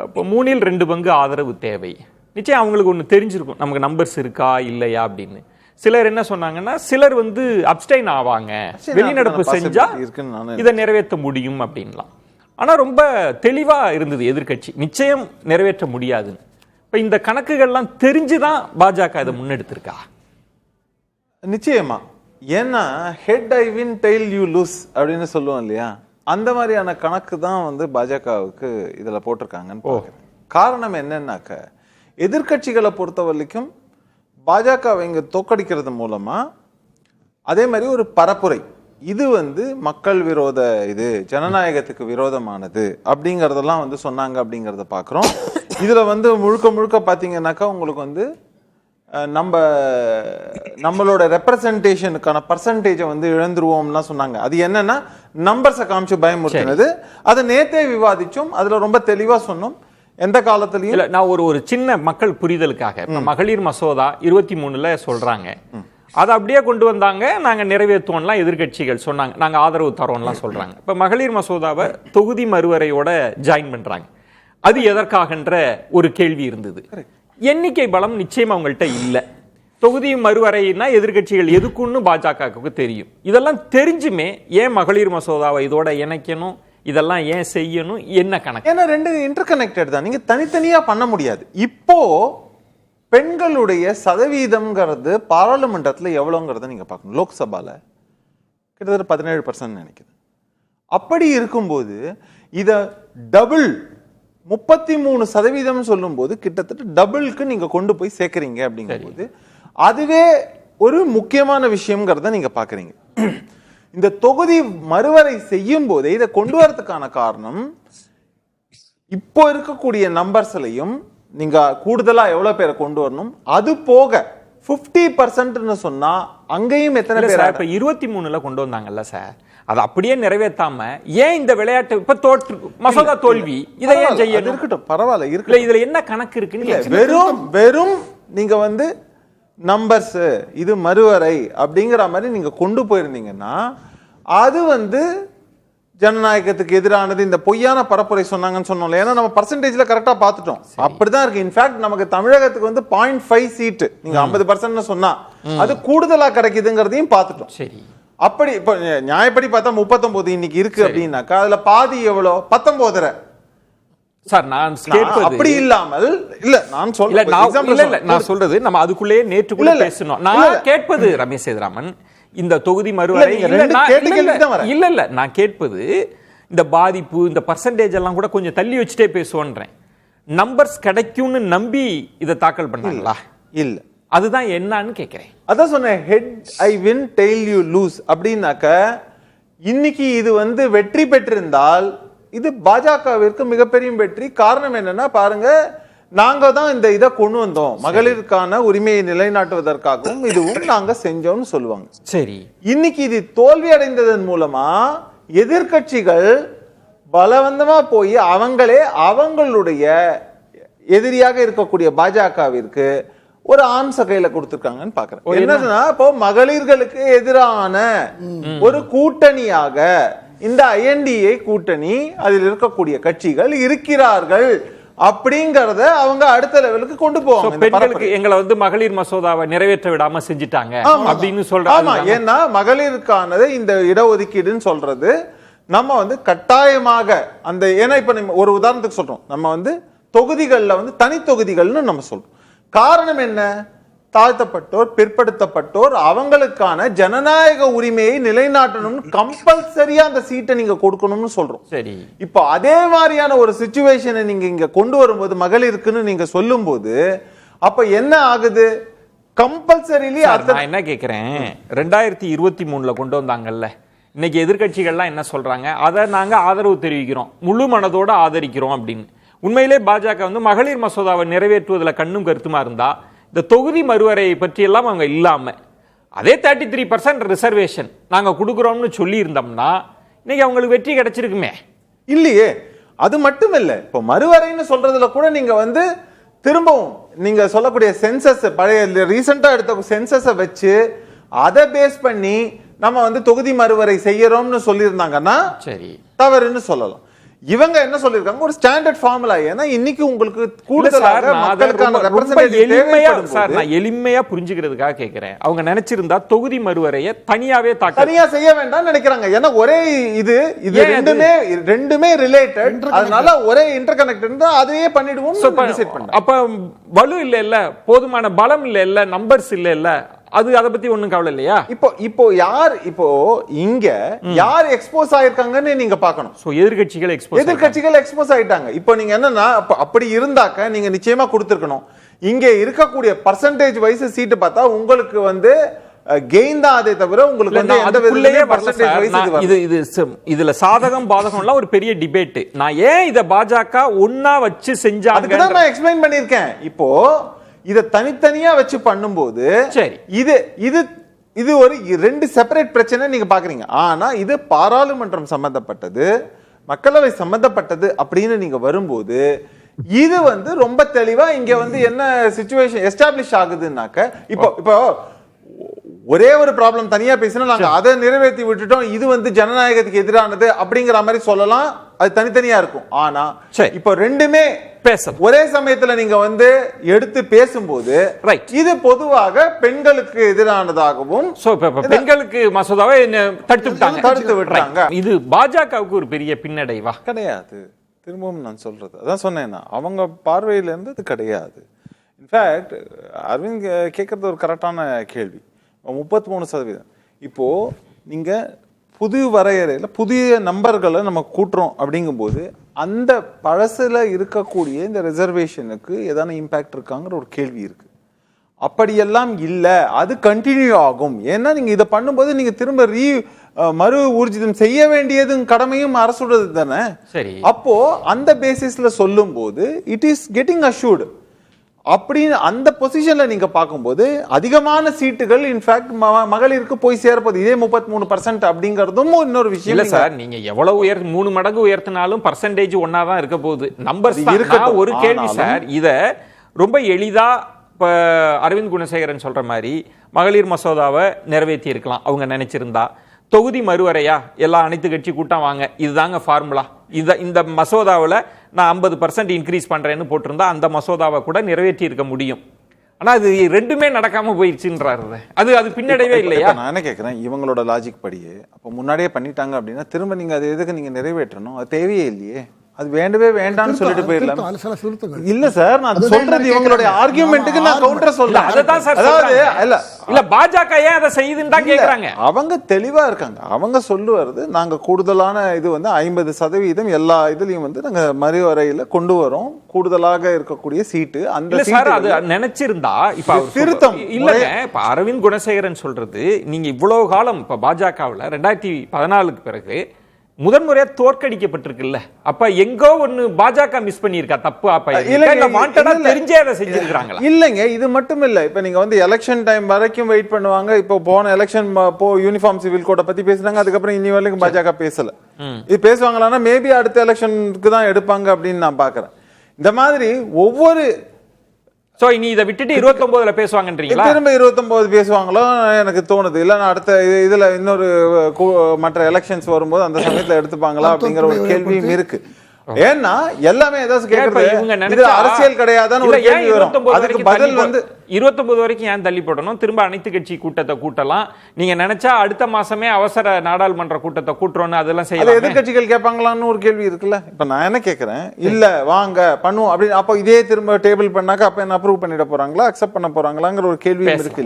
இப்போ 2/3 ஆதரவு தேவை. நிச்சயம் அவங்களுக்கு ஒன்று தெரிஞ்சிருக்கும், நமக்கு நம்பர்ஸ் இருக்கா இல்லையா அப்படின்னு. சிலர் என்ன சொன்னாங்கன்னா, சிலர் அப்ஸ்டைன் ஆவாங்க, வெளிநடப்பு செஞ்சா இதை நிறைவேற்ற முடியும் அப்படின்லாம். ஆனா ரொம்ப தெளிவா இருந்தது எதிர்கட்சி, நிச்சயம் நிறைவேற்ற முடியாதுன்னு. இப்ப இந்த கணக்குகள்லாம் தெரிஞ்சுதான் பாஜக இதை முன்னெடுத்திருக்கா? நிச்சயமா. ஏன்னா head I win tail you lose அப்படின்னு சொல்லுவோம் இல்லையா, அந்த மாதிரியான கணக்கு தான் பாஜகவுக்கு இதுல போட்டிருக்காங்கன்னு பார்க்கிறேன். காரணம் என்னன்னாக்க, எதிர்கட்சிகளை பொறுத்த வரைக்கும் பாஜகவை இங்க தோக்கடிக்கிறது மூலமா அதே மாதிரி ஒரு பரப்புரை, இது மக்கள் விரோத, இது ஜனநாயகத்துக்கு விரோதமானது அப்படிங்கறதெல்லாம் சொன்னாங்க அப்படிங்கறத பாக்குறோம். இதுல முழுக்க முழுக்க பாத்தீங்கன்னாக்கா உங்களுக்கு நம்மளோட ரெப்ரசன்டேஷனுக்கான பர்சன்டேஜை இழந்துருவோம்லாம் சொன்னாங்க. அது என்னன்னா நம்பர்ஸை காமிச்சு பயமுறுத்தினது. அதை நேத்தே விவாதிச்சோம், அதுல ரொம்ப தெளிவா சொன்னோம். எந்த காலத்திலயும் நான் ஒரு சின்ன மக்கள் புரிதலுக்காக, மகளிர் மசோதா 23ல சொல்றாங்க, அதை அப்படியே கொண்டு வந்தாங்க, நாங்க நிறைவேற்றுவோம்லாம் எதிர்கட்சிகள் சொன்னாங்க, நாங்க ஆதரவு தரோம்லாம் சொல்றாங்க. இப்ப மகளிர் மசோதாவை தொகுதி மறுவரையோட ஜாயின் பண்றாங்க. அது எதற்காகன்ற ஒரு கேள்வி இருந்தது. எண்ணிக்கை பலம் நிச்சயம் அவங்கள்ட்ட இல்ல. தொகுதி மறுவரைனா எதிர்கட்சிகள் எதுக்குன்னு பாஜகவுக்கு தெரியும். இதெல்லாம் தெரிஞ்சுமே ஏன் மகளிர் மசோதாவை இதோட இணைக்கணும், இதெல்லாம் ஏன் செய்யணும், என்ன கணக்கு? ஏன்னா ரெண்டு இன்டர் கனெக்டட் தான், நீங்க தனித்தனியா பண்ண முடியாது. இப்போ பெண்களுடைய சதவீதம்ங்கிறது பாராளுமன்றத்தில் எவ்வளவுங்கிறத நீங்க பார்க்கணும். லோக்சபால கிட்டத்தட்ட 17% நினைக்கிறேன். அப்படி இருக்கும்போது இத டபுள் 33% சொல்லும் போது கிட்டத்தட்ட டபுளுக்கு நீங்க கொண்டு போய் சேர்க்கறீங்க அப்படிங்கும்போது அதுவே ஒரு முக்கியமான விஷயம்ங்கிறத நீங்க பாக்குறீங்க. இந்த தொகுதி மறுவரை செய்யும் போதே இதை கொண்டு வரதுக்கான காரணம், இப்போ இருக்கக்கூடிய நம்பர்ஸ்லையும் நீங்க கூடுதலா எவ்வளவு பேரை கொண்டு வரணும், அது போக 50% சொன்னா அங்கேயும் எத்தனை பேர்? இப்ப 23ல கொண்டு வந்தாங்கல்ல சார், அது அப்படியே நிறைவேற்றாம ஏன் இந்த விளையாட்டு இப்ப மசோதா தோல்வி, இதை ஏன் செய்யணும்? இருக்கட்டும், பரவாயில்ல இருக்குல்ல, இதுல என்ன கணக்கு இருக்குன்னு வெறும் நீங்க நம்பர்ஸ் இது மறுவரை அப்படிங்கிற மாதிரி நீங்க கொண்டு போயிருந்தீங்கன்னா அது ஜனநாயகத்துக்கு எதிரானது. இந்த பொய்யான பரப்புரை சொன்னாங்கன்னு சொன்னோம்ல, ஏன்னா நம்ம பர்சன்டேஜ்ல கரெக்டா பார்த்துட்டோம், அப்படிதான் இருக்கு. இன்ஃபேக்ட் நமக்கு தமிழகத்துக்கு 0.5 சீட், நீங்க 50% சொன்னா அது கூடுதலா கிடைக்குதுங்கிறதையும் பார்த்துட்டோம். சரி, அப்படி இப்ப நியாயப்படி பார்த்தா 39 இன்னைக்கு இருக்கு அப்படின்னாக்கா அதுல பாதி எவ்வளோ? 19. சார் நான் கேட்பது அப்படி இல்லாமல் இல்ல, நான் சொல்றது நம்ம அதுக்குள்ளேயே நேற்றுக்குள்ள பேசணும். நான் கேட்பது ரமேஷ் சேதுராமன், இந்த தொகுதி மறுவரை இல்ல நான் கேட்பது இந்த பாதிப்பு, இந்த பர்சன்டேஜ் எல்லாம் கூட கொஞ்சம் தள்ளி வச்சுட்டே பேசுவோன்றேன். நம்பர்ஸ் கிடைக்கும்னு நம்பி இதை தாக்கல் பண்ணாங்களா? இல்ல, அதுதான் என்னன்னு கேட்கிறேன். அதான் சொன்னேன், head I win tail you lose அப்படின்னாக்க இன்னைக்கு இது வெற்றி பெற்றிருந்தால் இது பாஜகவிற்கு மிகப்பெரிய வெற்றி. காரணம் என்னன்னா பாருங்க, நாங்க தான் இந்த இதை கொண்டு வந்தோம், மகளிருக்கான உரிமையை நிலைநாட்டுவதற்காகவும் இதுவும் நாங்க செஞ்சோம்னு சொல்லுவாங்க. சரி, இன்னைக்கு இது தோல்வி அடைந்ததன் மூலமா எதிர்கட்சிகள் பலவந்தமா போய் அவங்களே அவங்களுடைய எதிரியாக இருக்கக்கூடிய பாஜகவிற்கு ஒரு ஆண் சகையில கொடுத்திருக்காங்கன்னு பாக்குறேன். என்னன்னா இப்போ மகளிர்களுக்கு எதிரான ஒரு கூட்டணியாக இந்த INDA கூட்டணி, அதில் இருக்கக்கூடிய கட்சிகள் இருக்கிறார்கள் அப்படிங்கறத அவங்க அடுத்த லெவலுக்கு கொண்டு போவாங்க. பெண்களுக்கு எங்களை மகளிர் மசோதாவை நிறைவேற்ற விடாம செஞ்சுட்டாங்க அப்படின்னு சொல்றாங்க. ஆமா, ஏன்னா மகளிருக்கானது இந்த இடஒதுக்கீடுன்னு சொல்றது நம்ம கட்டாயமாக அந்த, ஏன்னா இப்ப ஒரு உதாரணத்துக்கு சொல்றோம், நம்ம தொகுதிகள்ல தனி தொகுதிகள்னு நம்ம சொல்றோம். காரணம் என்ன? தாழ்த்தப்பட்டோர், பிற்படுத்தப்பட்டோர், அவங்களுக்கான ஜனநாயக உரிமையை நிலைநாட்டணும், கம்பல்சரியா அந்த சீட்டை நீங்க கொடுக்கணும்னு சொல்றோம். சரி, இப்போ அதே மாதிரியான ஒரு சிச்சுவேஷனை நீங்க இங்க கொண்டு வரும்போது மகளிருக்குன்னு நீங்க சொல்லும் போது அப்ப என்ன ஆகுது? கம்பல்சரிலி. நான் என்ன கேட்கிறேன், 2023ல கொண்டு வந்தாங்கல்ல, இன்னைக்கு எதிர்கட்சிகள்லாம் என்ன சொல்றாங்க? அதை நாங்க ஆதரவு தெரிவிக்கிறோம், முழு மனதோட ஆதரிக்கிறோம் அப்படின்னு. உண்மையிலே பாஜக மகளிர் மசோதாவை நிறைவேற்றுவதில் கண்ணும் கருத்துமா இருந்தா இந்த தொகுதி மறுவரையை பற்றி எல்லாம் அவங்க இல்லாம அதே 33% ரிசர்வேஷன் நாங்க கொடுக்கிறோம்னு சொல்லி இருந்தோம்னா இன்னைக்கு அவங்களுக்கு வெற்றி கிடைச்சிருக்குமே. இல்லையே, அது மட்டும் இல்ல, இப்போ மறுவரைன்னு சொல்றதுல கூட நீங்க திரும்பவும் நீங்க சொல்லக்கூடிய சென்சஸ், பழைய ரீசெண்டா எடுத்த சென்சஸை வச்சு அதை பேஸ் பண்ணி நம்ம தொகுதி மறுவரை செய்யறோம்னு சொல்லியிருந்தாங்கன்னா சரி, தவறுன்னு சொல்லலாம். இவங்க என்ன சொல்லிருக்காங்க, ஒரு ஸ்டாண்டர்ட் ஃபார்முலா. ஏன்னா இன்னைக்கு உங்களுக்கு இல்ல சார், கூடுதலாக நான் அதை மக்களுக்கான ரொம்ப representative எளிமையா தேவைப்படும் சார், போது நான் எளிமையா புரிஞ்சுக்கிறதுக்காக கேட்கிறேன். அவங்க நினைச்சிருந்தா தொகுதி மறுவரையை தனியாவே தாக்க தனியா செய்ய வேண்டாம் நினைக்கிறாங்க. ஏன்னா ஒரே இது ஏன் அது? ரெண்டுமே ரிலேட்டட், அதனால ஒரே இன்டர்கனெக்டட், அதையே பண்ணிடுவோம் டிசைட் பண்ணாங்க. அப்ப வலு இல்ல, போதுமான பலம் இல்ல, நம்பர்ஸ் இல்ல, அது அத பத்தி ஒண்ணும் கவலை இல்லையா? இப்போ யார் இங்க யார் எக்ஸ்போஸ் ஆயிருக்காங்கன்னு நீங்க பார்க்கணும். சோ எதிர்க்கட்சிகள் எக்ஸ்போஸ் ஆயிட்டாங்க. இப்போ நீங்க என்னன்னா, அப்படி இருந்தாக்க நீங்க நிச்சயமா கொடுத்திருக்கணும். இங்க இருக்கக்கூடிய பர்சன்டேஜ் வைஸ் சீட் பார்த்தா உங்களுக்கு வந்து கெயின் தான், அதே தவிர உங்களுக்கு வந்து எந்த விதத்திலயும் percentage wise இது வரல. இதுல சாதகம் பாதகம் எல்லாம் ஒரு பெரிய டிபேட். நான் ஏன் இத பாஜக ஒண்ணா வச்சு செஞ்சாங்க, அதுக்கு தான் நான் எக்ஸ்பிளைன் பண்ணிருக்கேன். இப்போ இத தனித்தனியா வச்சு பண்ணும்போது சரி, இது ஒரு ரெண்டு செப்பரேட் பிரச்சனை நீங்க பாக்குறீங்க. ஆனா இது பாராளுமன்றம் சம்பந்தப்பட்டது, மக்களவை சம்பந்தப்பட்டது அப்படின்னு நீங்க வரும்போது இது வந்து ரொம்ப தெளிவா இங்க வந்து என்ன சிச்சுவேஷன் எஸ்டாப்ளிஷ் ஆகுதுன்னாக்க, இப்போ ஒரே ஒரு ப்ராப்ளம் தனியா பேசினா நாங்க அதை நிறைவேற்றி விட்டுட்டோம், இது வந்து ஜனநாயகத்துக்கு எதிரானது அப்படிங்கிற மாதிரி சொல்லலாம், அது தனித்தனியா இருக்கும். ஆனா இப்போ ரெண்டுமே பேசலாம் ஒரே சமயத்துல நீங்க வந்து எடுத்து பேசும்போது இது பொதுவாக பெண்களுக்கு எதிரானதாகவும், பெண்களுக்கு மசோதாவை தடுத்து விட்டாங்க. இது பாஜகவுக்கு ஒரு பெரிய பின்னடைவா? கிடையாது. திரும்பவும் நான் சொல்றது அதான் சொன்னேன்னா, அவங்க பார்வையில இருந்து அது கிடையாது. இன்ஃபேக்ட் அரவிந்த் கேட்கறது ஒரு கரெக்டான கேள்வி. 33%. இப்போ நீங்க புது வரையறையில புதிய நம்பர்களை நம்ம கூட்டுறோம் அப்படிங்கும்போது அந்த பழசுல இருக்கக்கூடிய இந்த ரிசர்வேஷனுக்கு ஏதான இம்பாக்ட் இருக்காங்கிற ஒரு கேள்வி இருக்கு. அப்படியெல்லாம் இல்ல, அது கண்டினியூ ஆகும். ஏன்னா நீங்க இதை பண்ணும்போது நீங்க திரும்ப மறு ஊர்ஜிதம் செய்ய வேண்டியது கடமையும் அரசுடையது தானே. சரி, அப்போ அந்த பேசிஸ்ல சொல்லும் போது இட் இஸ் கெட்டிங் அஷ்யூர்டு. அப்படின்னு அந்த பொசிஷன்ல நீங்க பார்க்கும்போது அதிகமான சீட்டுகள் இன்ஃபேக்ட் மகளிருக்கு போய் சேரப்போது. இதே 33% அப்படிங்கறதும் இன்னொரு விஷயம் இல்ல சார். நீங்க எவ்வளவு 3 மடங்கு உயர்த்தினாலும் பர்சன்டேஜ் ஒன்னா தான் இருக்க போகுது. நம்பர்ஸ் இருக்கட்டும். ஒரு கேள்வி சார், இத ரொம்ப எளிதா இப்ப அரவிந்த் குணசேகரன் சொல்ற மாதிரி மகளிர் மசோதாவை நிறைவேற்றி இருக்கலாம் அவங்க நினைச்சிருந்தா. தொகுதி மறுவரையா, எல்லா அனைத்து கட்சி கூட்டம் வாங்க, இதுதாங்க ஃபார்முலா, இந்த மசோதாவில் நான் 50% இன்க்ரீஸ் பண்றேன்னு போட்டிருந்தா அந்த மசோதாவை கூட நிறைவேற்றி இருக்க முடியும். ஆனா அது ரெண்டுமே நடக்காம போயிடுச்சுன்றாரு. அது பின்னடைவே இல்லையா? நான் என்ன கேட்கிறேன், இவங்களோட லாஜிக் படியே அப்ப முன்னாடியே பண்ணிட்டாங்க அப்படின்னா திரும்ப நீங்க அது எதுக்கு நீங்க நிறைவேற்றணும்? அது தேவையே இல்லையே. அது வேண்டவே வேண்டாம்னு சொல்லிட்டு போயிடலாம். இல்ல சார், நான் சொல்றது இவங்களுடைய ஆர்குமெண்ட்டுக்கு நான் கவுண்டர் சொல்றேன். அதுதான் சார். அதாவது இல்ல பாஜக ஏன் அதை செய்யுதுன்னு தான் கேக்குறாங்க. அவங்க தெளிவா இருக்காங்க. அவங்க சொல்லுவது நாங்க கூடுதலான இது வந்து 50% எல்லா இதுலயும் வந்து நாங்க மறுவரையில கொண்டு வரோம், கூடுதலாக இருக்கக்கூடிய சீட்டு அந்த சார் அது நினைச்சிருந்தா இப்ப திருத்தம் இல்லங்க. இப்ப அரவிந்த் குணசேகரன் சொல்றது, நீங்க இவ்வளவு காலம் இப்ப பாஜகவுல 2014க்கு பிறகு முதன்முறையா தோற்கடிக்கப்பட்டிருக்குல்ல, அப்ப எங்கோ ஒண்ணு பாஜக மிஸ் பண்ணிருக்கா தப்பு? அப்ப இல்ல தெரிஞ்சே அதை செஞ்சிருக்காங்களா? இல்லங்க, இது மட்டும் இல்ல. இப்ப நீங்க வந்து எலெக்ஷன் டைம் வரைக்கும் வெயிட் பண்ணுவாங்க. இப்போ போன எலெக்ஷன் யூனிஃபார்ம் சிவில் கோட பத்தி பேசுறாங்க, அதுக்கப்புறம் இனி வரைக்கும் பாஜக பேசல. இது பேசுவாங்களான்னா மேபி அடுத்த எலெக்ஷனுக்கு தான் எடுப்பாங்க அப்படின்னு நான் பாக்குறேன். இந்த மாதிரி ஒவ்வொரு சோ இனி இதை விட்டுட்டு 29ல பேசுவாங்கன்றீங்களா? திரும்ப 29 பேசுவாங்களோ எனக்கு தோணுது. இல்ல அடுத்த இதுல இன்னொரு மற்ற எலெக்ஷன்ஸ் வரும்போது அந்த சமயத்துல எடுத்துப்பாங்களா அப்படிங்கிற ஒரு கேள்வியும் இருக்கு. ஏன்னா எல்லாமே ஏதாவது கேக்குறது அரசியல் கிடையாதுன்னு ஒரு கேள்வி வரும். அதுக்கு பதில் வந்து 29 வரைக்கும் ஏன் தள்ளி போடணும்? திரும்ப அனைத்து கட்சி கூட்டத்தை கூட்டலாம். நீங்க நினைச்சா அடுத்த மாசமே அவசர நாடாளுமன்ற கூட்டத்தை கூட்டுறோம்னு அதெல்லாம் செய்யலாம். எதிர்கட்சிகள் கேட்பாங்களான்னு ஒரு கேள்வி இருக்குல்ல. இப்ப நான் என்ன கேக்குறேன், இல்ல வாங்க பண்ணுவோம் அப்படின்னு அப்ப இதே திரும்ப டேபிள் பண்ணாக்க அப்ப என்ன அப்ரூவ் பண்ணிட போறாங்களா, அக்செப்ட் பண்ண போறாங்களாங்கிற ஒரு கேள்வி இருக்கு.